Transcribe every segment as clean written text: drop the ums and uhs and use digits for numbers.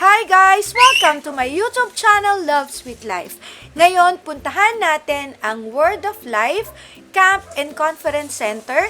Hi guys! Welcome to my YouTube channel, Love Sweet Life. Ngayon, puntahan natin ang Word of Life Camp and Conference Center,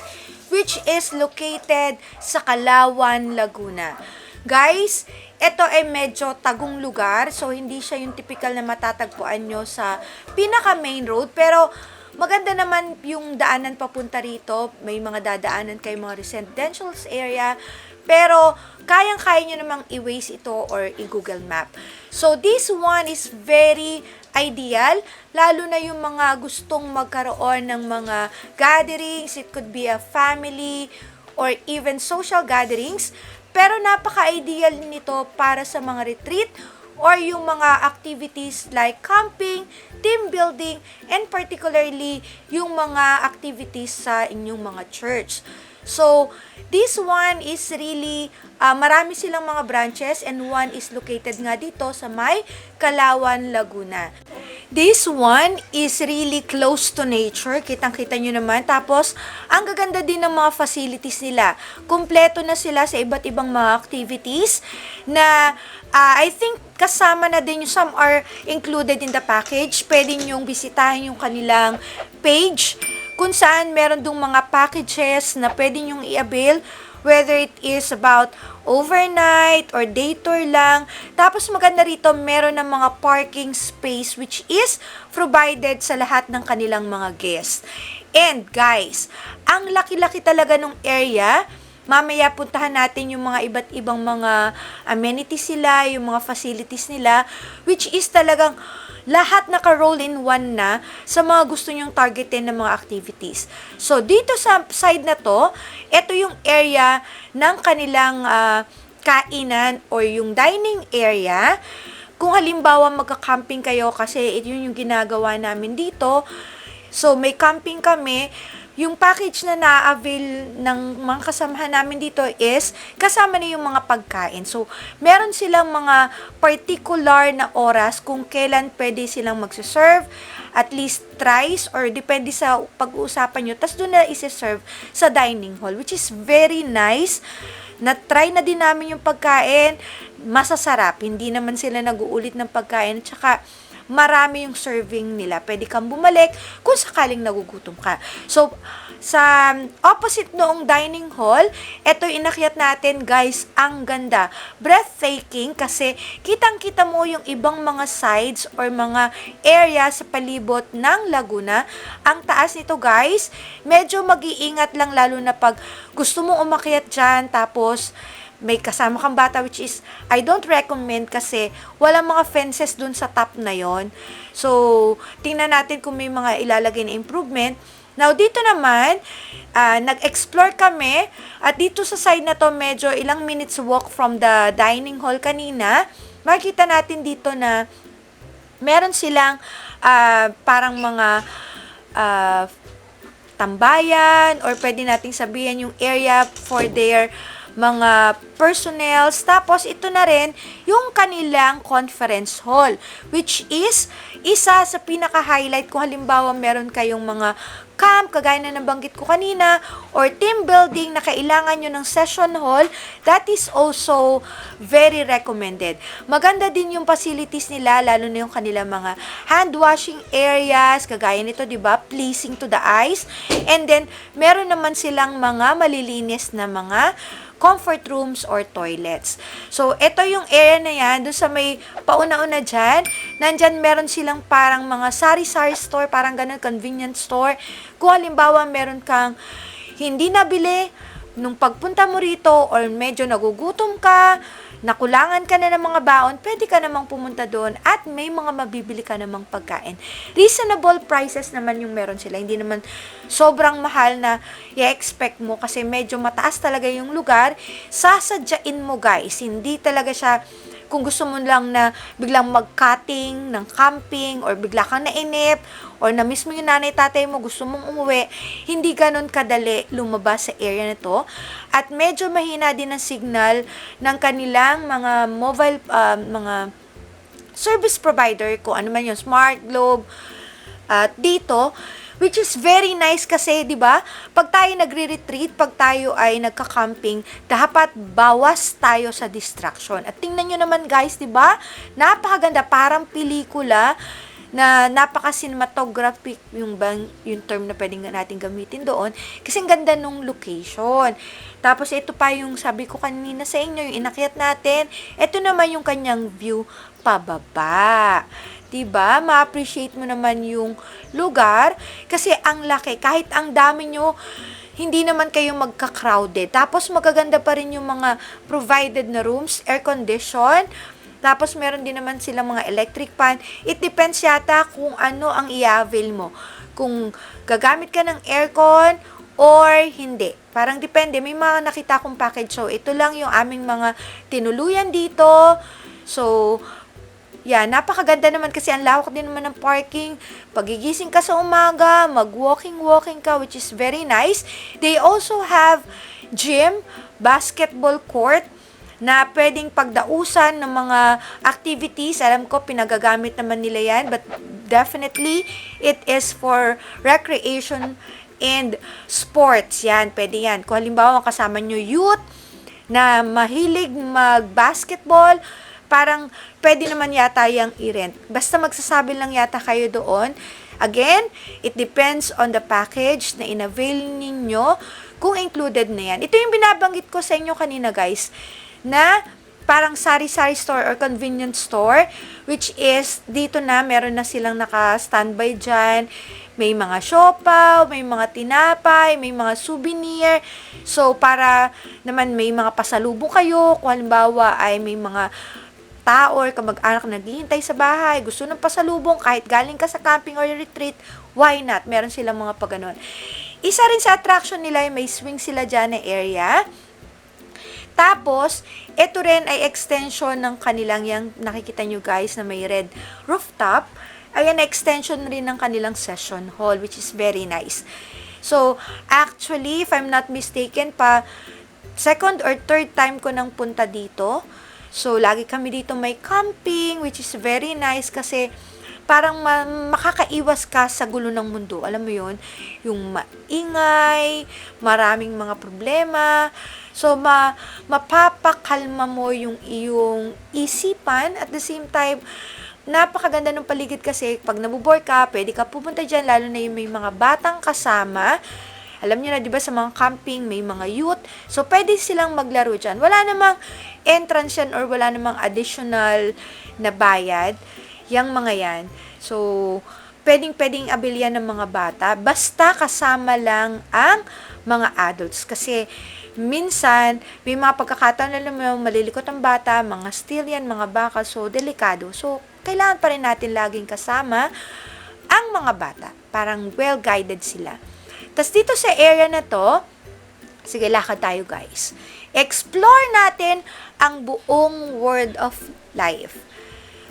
which is located sa Calauan, Laguna. Guys, ito ay medyo tagong lugar, so hindi siya yung typical na matatagpuan nyo sa pinaka-main road, pero maganda naman yung daanan papunta rito. May mga dadaanan kayo mga residential area, pero kayang-kaya nyo namang i-Waze ito or i-Google Map. So, this one is very ideal, lalo na yung mga gustong magkaroon ng mga gatherings. It could be a family or even social gatherings. Pero napaka-ideal nito para sa mga retreat or yung mga activities like camping, team building, and particularly yung mga activities sa inyong mga church. So, this one is really, marami silang mga branches and one is located nga dito sa may Calauan, Laguna. This one is really close to nature. Kitang-kita nyo naman. Tapos, ang gaganda din ng mga facilities nila. Kumpleto na sila sa iba't ibang mga activities na I think kasama na din yung some are included in the package. Pwede nyong bisitahin yung kanilang page kung saan meron dong mga packages na pwede nyong i-avail, whether it is about overnight or day tour lang. Tapos maganda rito, meron ng mga parking space which is provided sa lahat ng kanilang mga guests. And guys, ang laki-laki talaga ng area. Mamaya puntahan natin yung mga iba't ibang mga amenities nila, yung mga facilities nila, which is talagang lahat naka-roll in one na sa mga gusto nyong targetin ng mga activities. So, dito sa side na to, ito yung area ng kanilang kainan or yung dining area. Kung halimbawa magka-camping kayo, kasi yun yung ginagawa namin dito. So, may camping kami. Yung package na na-avail ng mga kasamahan namin dito is kasama na yung mga pagkain. So, meron silang mga particular na oras kung kailan pwede silang magsiserve, at least thrice or depende sa pag-uusapan nyo. Tapos doon na isi-serve sa dining hall, which is very nice. Na-try na din namin yung pagkain, masasarap. Hindi naman sila nag-uulit ng pagkain. Tsaka, marami yung serving nila. Pwede kang bumalik kung sakaling nagugutom ka. So, sa opposite noong dining hall, ito inakyat natin, guys, ang ganda. Breathtaking kasi kitang-kita mo yung ibang mga sides or mga area sa palibot ng Laguna. Ang taas nito, guys, medyo mag-iingat lang lalo na pag gusto mong umakyat dyan, tapos may kasama kang bata, which is I don't recommend kasi walang mga fences dun sa top na yon. So, tingnan natin kung may mga ilalagay na improvement. Now, dito naman, nag-explore kami at dito sa side na to, medyo ilang minutes walk from the dining hall kanina. Makikita natin dito na meron silang parang mga tambayan or pwede nating sabihin yung area for their mga personnels. Tapos, ito na rin yung kanilang conference hall, which is isa sa pinaka-highlight kung halimbawa meron kayong mga camp, kagaya na nabanggit ko kanina, or team building na kailangan nyo ng session hall, that is also very recommended. Maganda din yung facilities nila, lalo na yung kanilang mga hand washing areas, kagaya nito, di ba, pleasing to the eyes. And then, meron naman silang mga malilinis na mga comfort rooms or toilets. So, ito yung area na yan, doon sa may pauna-una dyan, nandyan meron silang parang mga sari-sari store, parang ganun, convenience store. Kung halimbawa meron kang hindi nabili nung pagpunta mo rito or medyo nagugutom ka, nakulangan ka na ng mga baon, pwede ka namang pumunta doon at may mga mabibili ka namang pagkain. Reasonable prices naman yung meron sila. Hindi naman sobrang mahal na i-expect mo kasi medyo mataas talaga yung lugar. Sasadyain mo, guys. Hindi talaga siya kung gusto mo lang na biglang mag-cutting ng camping or bigla kang nainip or na-miss mo yung nanay-tatay mo, gusto mong umuwi, hindi ganun kadali lumabas sa area na to. At medyo mahina din ang signal ng kanilang mga mobile, mga service provider, kung ano man yung Smart Globe. At dito, Which is very nice kasi, di ba? Pag tayo nagre-retreat, pag tayo ay nagka-camping, dapat bawas tayo sa distraction. At tingnan nyo naman guys, di ba? Napakaganda, parang pelikula na napaka-cinematographic yung term na pwedeng natin gamitin doon. Kasi ang ganda nung location. Tapos ito pa yung sabi ko kanina sa inyo, yung inakyat natin. Ito naman yung kanyang view pababa. Diba? Ma-appreciate mo naman yung lugar kasi ang laki. Kahit ang dami nyo, hindi naman kayo magka-crowded. Tapos magaganda pa rin yung mga provided na rooms, air condition. Tapos meron din naman silang mga electric fan. It depends yata kung ano ang i-avail mo. Kung gagamit ka ng aircon or hindi. Parang depende. May mga nakita akong package. So, ito lang yung aming mga tinuluyan dito. So, yan, napakaganda naman kasi ang lawak din naman ng parking. Pagigising ka sa umaga, mag-walking ka, which is very nice. They also have gym, basketball court, na pwedeng pagdausan ng mga activities. Alam ko, pinagagamit naman nila yan, but definitely, it is for recreation and sports. Yan, pwede yan. Kung halimbawa, kasama nyo youth na mahilig mag-basketball, parang pwede naman yata yung i-rent. Basta magsasabi lang yata kayo doon. Again, it depends on the package na in-avail ninyo kung included na yan. Ito yung binabanggit ko sa inyo kanina guys, na parang sari-sari store or convenience store, which is dito na meron na silang naka-standby dyan. May mga siopaw, may mga tinapay, may mga souvenir. So, para naman may mga pasalubong kayo, kung halimbawa ay may mga tao or kamag-anak na naghihintay sa bahay, gusto ng pasalubong, kahit galing ka sa camping or retreat, why not? Meron silang mga paganon. Isa rin sa attraction nila, may swing sila dyan na area. Tapos, ito rin ay extension ng kanilang, yung nakikita nyo guys na may red rooftop, ayan, extension rin ng kanilang session hall, which is very nice. So, actually, if I'm not mistaken, second or third time ko nang punta dito. So, lagi kami dito may camping, which is very nice kasi parang makakaiwas ka sa gulo ng mundo. Alam mo yun? Yung maingay, maraming mga problema. So, mapapakalma mo yung iyong isipan. At the same time, napakaganda ng paligid kasi pag nabubore ka, pwede ka pupunta dyan, lalo na yung may mga batang kasama. Alam niyo na, di ba, sa mga camping, may mga youth. So, pwede silang maglaro dyan. Wala namang entrance yan or wala namang additional na bayad. Yang mga yan. So, pwedeng abilyan ng mga bata. Basta kasama lang ang mga adults. Kasi, minsan, may mga pagkakataon na naman malilikot ang bata, mga still yan, mga baka. So, delikado. So, kailangan pa rin natin laging kasama ang mga bata. Parang well-guided sila. Tapos dito sa area na to, sige, lakad tayo guys. Explore natin ang buong Word of Life.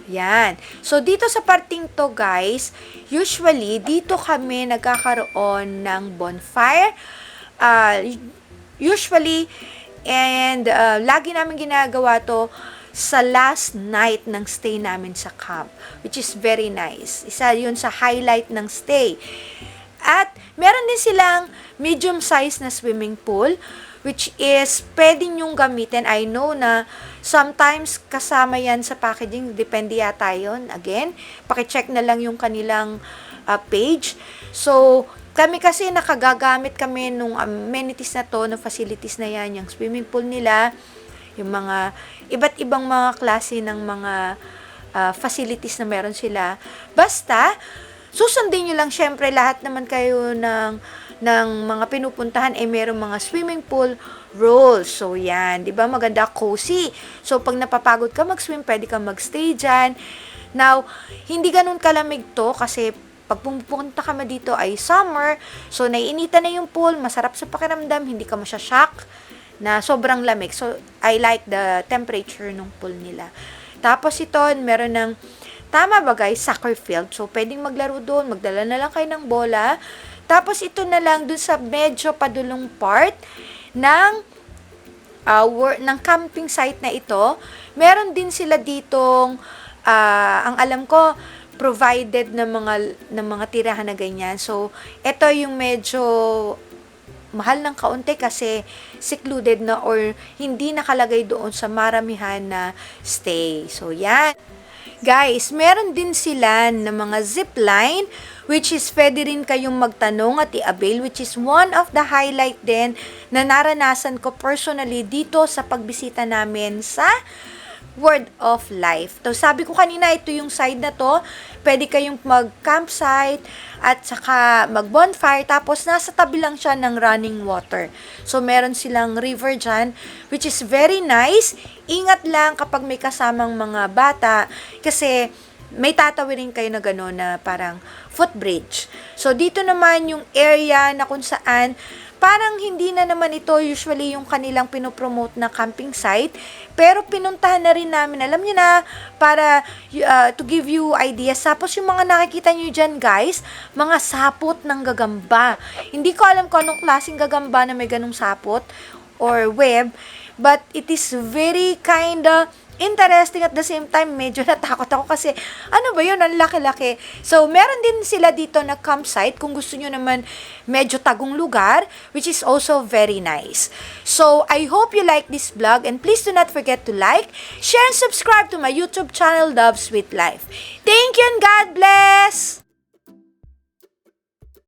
Yan. So, dito sa parting to guys, usually, dito kami nagkakaroon ng bonfire. Usually, and lagi namin ginagawa to sa last night ng stay namin sa camp, which is very nice. Isa yun sa highlight ng stay. At meron din silang medium size na swimming pool, which is pwede nyong gamitin. I know na sometimes kasama yan sa packaging, depende yata yun. Again, pakicheck na lang yung kanilang page. So, kami kasi nakagagamit kami nung amenities na to, ng facilities na yan, yung swimming pool nila, yung mga iba't ibang mga klase ng mga facilities na meron sila. Basta, susundin nyo lang, syempre, lahat naman kayo ng mga pinupuntahan ay merong mga swimming pool rules. So, yan. Diba? Maganda, cozy. So, pag napapagod ka mag-swim, pwede ka mag-stay dyan. Now, hindi ganun kalamig to kasi pag pumunta ka dito ay summer. So, naiinitan na yung pool. Masarap sa pakiramdam. Hindi ka masya-shock na sobrang lamig. So, I like the temperature ng pool nila. Tapos ito, meron ng tama ba guys? Soccer field. So, pwedeng maglaro doon. Magdala na lang kayo ng bola. Tapos, ito na lang doon sa medyo padulong part ng camping site na ito. Meron din sila ditong, ang alam ko, provided ng mga tirahan na ganyan. So, ito yung medyo mahal ng kaunti kasi secluded na or hindi nakalagay doon sa maramihan na stay. So, yan. Guys, meron din sila ng mga zipline which is pwede rin kayong magtanong at i-avail, which is one of the highlight din na naranasan ko personally dito sa pagbisita namin sa Word of Life. So, sabi ko kanina, ito yung side na to. Pwede kayong mag-campsite at saka mag-bonfire. Tapos, nasa tabi lang siya ng running water. So, meron silang river dyan, which is very nice. Ingat lang kapag may kasamang mga bata kasi may tatawirin kayo na gano'n na parang footbridge. So, dito naman yung area na kung saan parang hindi na naman ito usually yung kanilang pinopromote na camping site, pero pinuntahan na rin namin, alam niyo na, para to give you ideas. Tapos yung mga nakikita niyo dyan guys, mga sapot ng gagamba. Hindi ko alam kung anong klaseng gagamba na may ganong sapot or web, but it is very kinda interesting at the same time, medyo natakot ako kasi, ano ba yun, ang laki-laki. So, meron din sila dito na campsite kung gusto nyo naman medyo tagong lugar, which is also very nice. So, I hope you like this vlog and please do not forget to like, share, and subscribe to my YouTube channel, Love Sweet Life. Thank you and God bless!